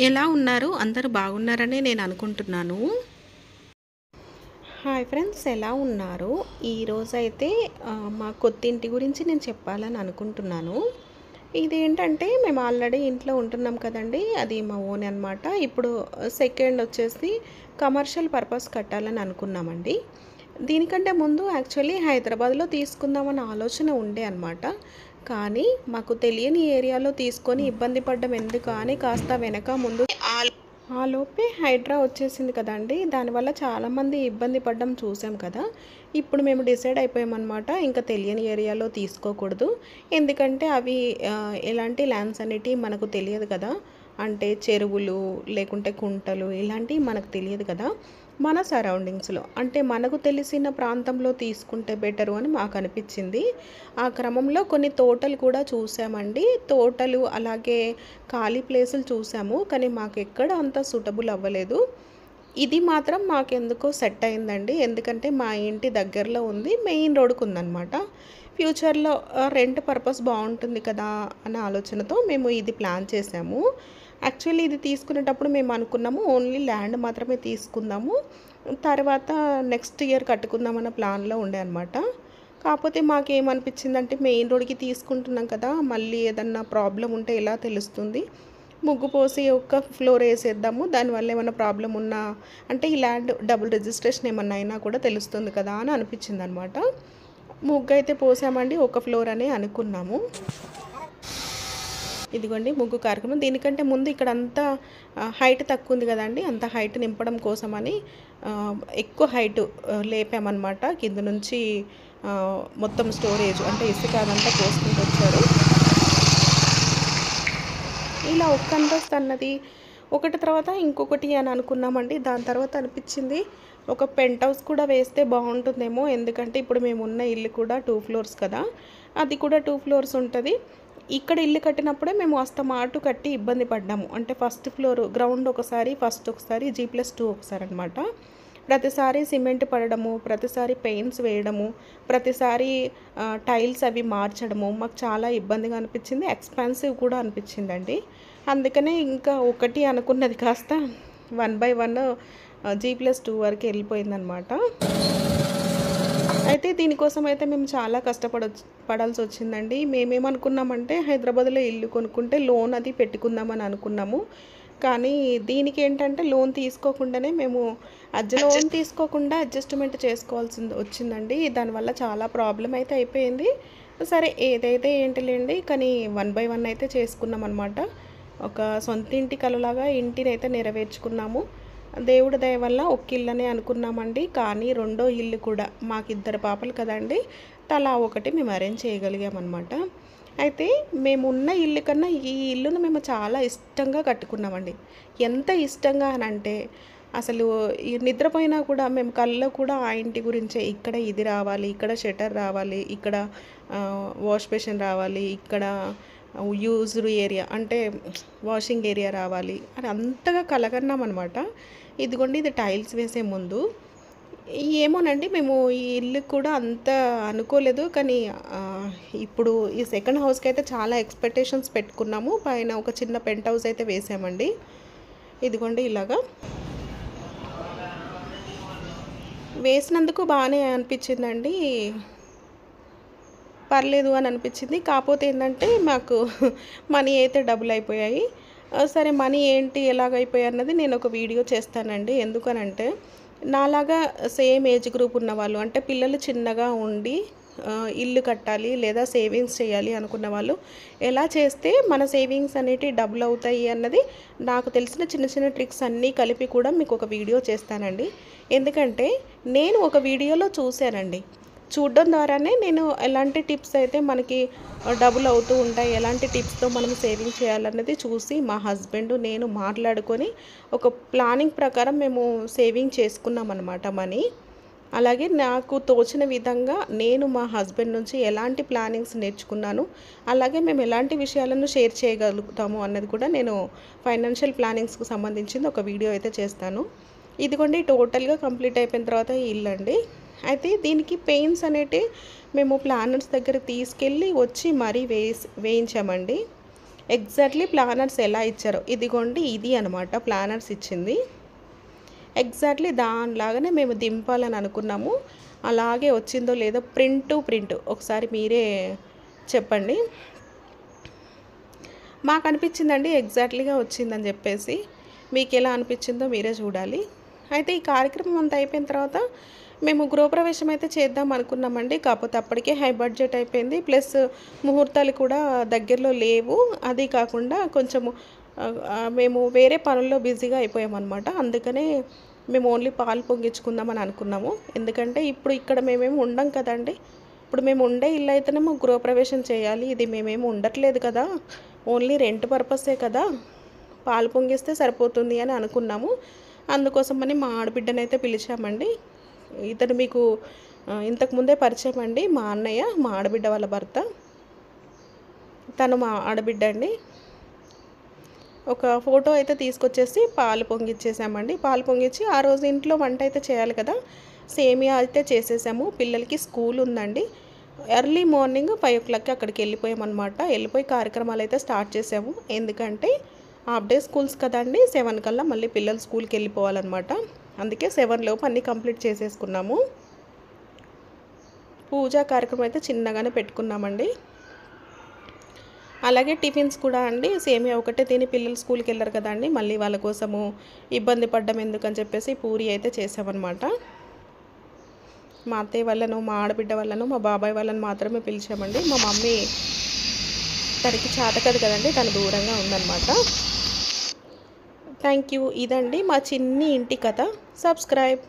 ఎలా ఉన్నారు? అందరూ బాగున్నారనే నేను అనుకుంటున్నాను. హాయ్ ఫ్రెండ్స్, ఎలా ఉన్నారు? ఈరోజైతే మా కొత్తింటి గురించి నేను చెప్పాలని అనుకుంటున్నాను. ఇదేంటంటే మేము ఆల్రెడీ ఇంట్లో ఉంటున్నాం కదండీ! అది మా ఓన్ అనమాట. ఇప్పుడు సెకండ్ వచ్చేసి కమర్షియల్ పర్పస్ కట్టాలని అనుకున్నామండి. దీనికంటే ముందు యాక్చువల్లీ హైదరాబాద్‌లో తీసుకుందామన్న ఆలోచన ఉండే అనమాట. కానీ మాకు తెలియని ఏరియాలో తీసుకొని ఇబ్బంది పడ్డం ఎందుకా అని కాస్త వెనక ముందు ఆ లోపే హైడ్రా వచ్చేసింది కదండీ! దానివల్ల చాలామంది ఇబ్బంది పడ్డం చూసాం కదా! ఇప్పుడు మేము డిసైడ్ అయిపోయామనమాట. ఇంకా తెలియని ఏరియాలో తీసుకోకూడదు. ఎందుకంటే అవి ఎలాంటి ల్యాండ్స్ అనేటివి మనకు తెలియదు కదా! అంటే చెరువులు, లేకుంటే కుంటలు ఇలాంటివి మనకు తెలియదు కదా! మన సరౌండింగ్స్‌లో అంటే మనకు తెలిసిన ప్రాంతంలో తీసుకుంటే బెటరు అని మాకనిపిచ్చింది. ఆ క్రమంలో కొన్ని తోటలు కూడా చూసామండి. తోటలు అలాగే ఖాళీ ప్లేసులు చూసాము. కానీ మాకెక్కడ అంత సూటబుల్ అవ్వలేదు. ఇది మాత్రం మాకెందుకో సెట్ అయిందండి. ఎందుకంటే మా ఇంటి దగ్గరలో ఉంది. మెయిన్ రోడ్డుకుందనమాట. ఫ్యూచర్‌లో రెంట్ పర్పస్ బావుంటుంది కదా! అన్న ఆలోచనతో మేము ఇది ప్లాన్ చేసాము. యాక్చువల్లీ ఇది తీసుకునేటప్పుడు మేము అనుకున్నాము ఓన్లీ ల్యాండ్ మాత్రమే తీసుకుందాము. తర్వాత నెక్స్ట్ ఇయర్ కట్టుకుందామన్న ప్లాన్‌లో ఉండే అనమాట. కాపోతే మాకేమనిపించిందంటే మెయిన్ రోడ్‌కి తీసుకుంటున్నాం కదా! మళ్ళీ ఏదన్నా ప్రాబ్లమ్ ఉంటే ఎలా తెలుస్తుంది? ముగ్గు పోసి ఒక్క ఫ్లోర్ ఏసేద్దాము. దానివల్ల ఏమన్నా ప్రాబ్లమ్ ఉన్నా అంటే ఈ ల్యాండ్ డబుల్ రిజిస్ట్రేషన్ ఏమన్నా అయినా కూడా తెలుస్తుంది కదా! అని అనిపించిందనమాట. ముగ్గయితే పోసామండి. ఒక ఫ్లోర్ అనే అనుకున్నాము. ఇదిగోండి ముగ్గు కార్యక్రమం. దీనికంటే ముందు ఇక్కడంతా హైట్ తక్కువుంది గదండీ! అంత హైట్ నింపడం కోసమని ఎక్కువ హైటు లేపామనమాట. కింద నుంచి మొత్తం స్టోరేజ్ అంటే ఇసుక అదంతా పోసుకుంటొచ్చారు. ఇలా ఒక్క అంతస్తన్నది ఒకటి తర్వాత ఇంకొకటి అని అనుకున్నామండి. దాని తర్వాత అనిపిచ్చింది ఒక పెంట్ హౌస్ కూడా వేస్తే బావుంటుందేమో. ఎందుకంటే ఇప్పుడు మేమున్న ఇల్లు కూడా 2 ఫ్లోర్స్ కదా! అది కూడా 2 ఫ్లోర్స్ ఉంటది. ఇక్కడ ఇల్లు కట్టినప్పుడే మేము అస్తమాటు కట్టి ఇబ్బంది పడ్డాము. అంటే ఫస్ట్ ఫ్లోర్ గ్రౌండ్ ఒకసారి, ఫస్ట్ ఒకసారి, G+2 ఒకసారనమాట. ప్రతిసారి సిమెంట్ పడడము, ప్రతిసారి పెయింట్స్ వేయడము, ప్రతిసారి టైల్స్ అవి మార్చడము మాకు చాలా ఇబ్బందిగా అనిపించింది. ఎక్స్‌పెన్సివ్ కూడా అనిపించిందండి. అందుకనే ఇంకా ఒకటి అనుకున్నది కాస్త 1/1 G+2 వరకు వెళ్ళిపోయిందనమాట. అయితే దీనికోసం అయితే మేము చాలా పడాల్సొచ్చిందండి. మేమేమనుకున్నామంటే హైదరాబాద్‌లో ఇల్లు కొనుక్కుంటే లోన్ అది పెట్టుకుందామని అనుకున్నాము. కానీ దీనికేంటంటే లోన్ తీసుకోకుండానే మేము లోన్ తీసుకోకుండా అడ్జస్ట్‌మెంట్ వచ్చిందండి. దానివల్ల చాలా ప్రాబ్లమ్ అయితే అయిపోయింది. సరే ఏదైతే ఏంటిలెండి కానీ 1/1 అయితే చేసుకున్నామనమాట. ఒక సొంత ఇంటి కలలాగా ఇంటినైతే నెరవేర్చుకున్నాము. దేవుడి దయ వల్ల ఒక ఇల్లనే అనుకున్నామండి. కానీ రెండో ఇల్లు కూడా మాకిద్దరు పాపలు కదండీ! తలా ఒకటి మేము అరేంజ్ చేయగలిగామనమాట. అయితే మేమున్న ఇల్లు కన్నా ఈ ఇల్లును మేము చాలా ఇష్టంగా కట్టుకున్నామండి. ఎంత ఇష్టంగా అనంటే అసలు ఈ నిద్రపోయినా కూడా మేము కల్లో కూడా ఆ ఇంటి గురించే ఇక్కడ ఇది రావాలి, ఇక్కడ షట్టర్ రావాలి, ఇక్కడ వాష్ బేసిన్ రావాలి, ఇక్కడ యూజ్డ్ ఏరియా అంటే వాషింగ్ ఏరియా రావాలి అని అంతగా కలగన్నామనమాట. ఇదిగోండి ఇది టైల్స్ వేసే ముందు. ఏమోనండి మేము ఈ ఇల్లు కూడా అంత అనుకోలేదు. కానీ ఇప్పుడు ఈ సెకండ్ హౌస్‌కైతే చాలా ఎక్స్‌పెక్టేషన్స్ పెట్టుకున్నాము. పైన ఒక చిన్న పెంట్ హౌస్ అయితే వేసామండి. ఇదిగోండి ఇలాగా. వేసినందుకు బానే అనిపించిందండి. పర్లేదు అని అనిపించింది. కాపోతే ఏందంటే మాకు మనీ అయితే డబుల్ అయిపోయాయి. సరే మనీ ఏంటి ఎలాగైపోయాయి అన్నది నేను ఒక వీడియో చేస్తానండి. ఎందుకనంటే నాలాగా సేమ్ ఏజ్ గ్రూప్ ఉన్నవాళ్ళు అంటే పిల్లలు చిన్నగా ఉండి ఇల్లు కట్టాలి లేదా సేవింగ్స్ చేయాలి అనుకున్న వాళ్ళు ఎలా చేస్తే మన సేవింగ్స్ అనేటివి డబుల్ అవుతాయి అన్నది నాకు తెలిసిన చిన్న చిన్న ట్రిక్స్ అన్నీ కలిపి కూడా మీకు ఒక వీడియో చేస్తానండి. ఎందుకంటే నేను ఒక వీడియోలో చూశానండి. చూడడం ద్వారానే నేను ఎలాంటి టిప్స్ అయితే మనకి డబుల్ అవుతూ ఉంటాయి, ఎలాంటి టిప్స్తో మనం సేవింగ్ చేయాలన్నది చూసి మా హస్బెండ్ నేను మాట్లాడుకొని ఒక ప్లానింగ్ ప్రకారం మేము సేవింగ్ చేసుకున్నామన్నమాట మనీ. అలాగే నాకు తోచిన విధంగా నేను మా హస్బెండ్ నుంచి ఎలాంటి ప్లానింగ్స్ నేర్చుకున్నాను, అలాగే మేము ఎలాంటి విషయాలను షేర్ చేయగలుగుతాము అన్నది కూడా నేను ఫైనాన్షియల్ ప్లానింగ్స్కి సంబంధించింది ఒక వీడియో అయితే చేస్తాను. ఇదిగోండి టోటల్గా కంప్లీట్ అయిపోయిన తర్వాత ఈ ఇల్లు అండి. అయితే దీనికి పెయింట్స్ అనేటివి మేము ప్లానర్స్ దగ్గర తీసుకెళ్ళి వచ్చి మరీ వేయించామండి. ఎగ్జాక్ట్లీ ప్లానర్స్ ఎలా ఇచ్చారో ఇదిగోండి, ఇది అనమాట ప్లానర్స్ ఇచ్చింది. ఎగ్జాక్ట్లీ దానిలాగానే మేము దింపాలని అనుకున్నాము. అలాగే వచ్చిందో లేదో ప్రింట్ ఒకసారి మీరే చెప్పండి. మాకు అనిపించిందండి ఎగ్జాక్ట్లీగా వచ్చిందని చెప్పేసి. మీకు ఎలా అనిపించిందో మీరే చూడాలి. అయితే ఈ కార్యక్రమం అంతా అయిపోయిన తర్వాత మేము గృహప్రవేశం అయితే చేద్దాం అనుకున్నామండి. కాకపోతే అప్పటికే హై బడ్జెట్ అయిపోయింది. ప్లస్ ముహూర్తాలు కూడా దగ్గరలో లేవు. అది కాకుండా కొంచెము మేము వేరే పనుల్లో బిజీగా అయిపోయామన్నమాట. అందుకనే మేము ఓన్లీ పాలు పొంగించుకుందామని అనుకున్నాము. ఎందుకంటే ఇప్పుడు ఇక్కడ మేమేమి ఉండం కదండి. ఇప్పుడు మేము ఉండే ఇల్లు అయితేనేమో గృహప్రవేశం చేయాలి. ఇది మేమేమి ఉండట్లేదు కదా, ఓన్లీ రెంట్ పర్పసే కదా, పాలు పొంగిస్తే సరిపోతుంది అని అనుకున్నాము. అందుకోసమని మా ఆడబిడ్డనైతే పిలిచామండి. ఇతను మీకు ఇంతకుముందే పరిచయం అండి, మా అన్నయ్య, మా ఆడబిడ్డ వాళ్ళ భర్త. తను మా ఆడబిడ్డ అండి. ఒక ఫోటో అయితే తీసుకొచ్చేసి పాలు పొంగిచ్చేసామండి. పాలు పొంగిచ్చి ఆ రోజు ఇంట్లో వంట అయితే చేయాలి కదా, సేమియా అయితే చేసేసాము. పిల్లలకి స్కూల్ ఉందండి. ఎర్లీ మార్నింగ్ 5 o'clockకి అక్కడికి వెళ్ళిపోయామన్నమాట. వెళ్ళిపోయి కార్యక్రమాలు అయితే స్టార్ట్ చేసాము. ఎందుకంటే హాఫ్ డే స్కూల్స్ కదండి, 7 కల్లా మళ్ళీ పిల్లలు స్కూల్కి వెళ్ళిపోవాలన్నమాట. అందుకే 7 లోపు అన్నీ కంప్లీట్ చేసేసుకున్నాము. పూజా కార్యక్రమం అయితే చిన్నగానే పెట్టుకున్నామండి. అలాగే టిఫిన్స్ కూడా అండి, సేమియా ఒకటే తిని పిల్లలు స్కూల్కి వెళ్ళారు కదండి, మళ్ళీ వాళ్ళ కోసము ఇబ్బంది పడ్డం ఎందుకని చెప్పేసి పూరి అయితే చేసామన్నమాట. మా అత్తయ్య వాళ్ళను, మా ఆడబిడ్డ వాళ్ళను, మా బాబాయ్ వాళ్ళని మాత్రమే పిలిచామండి. మా మమ్మీ తనకి చేతకదు కదండి, తను దూరంగా ఉందన్నమాట. Thank you. ఇదండి మా చిన్ని ఇంటి కథ. సబ్స్క్రైబ్.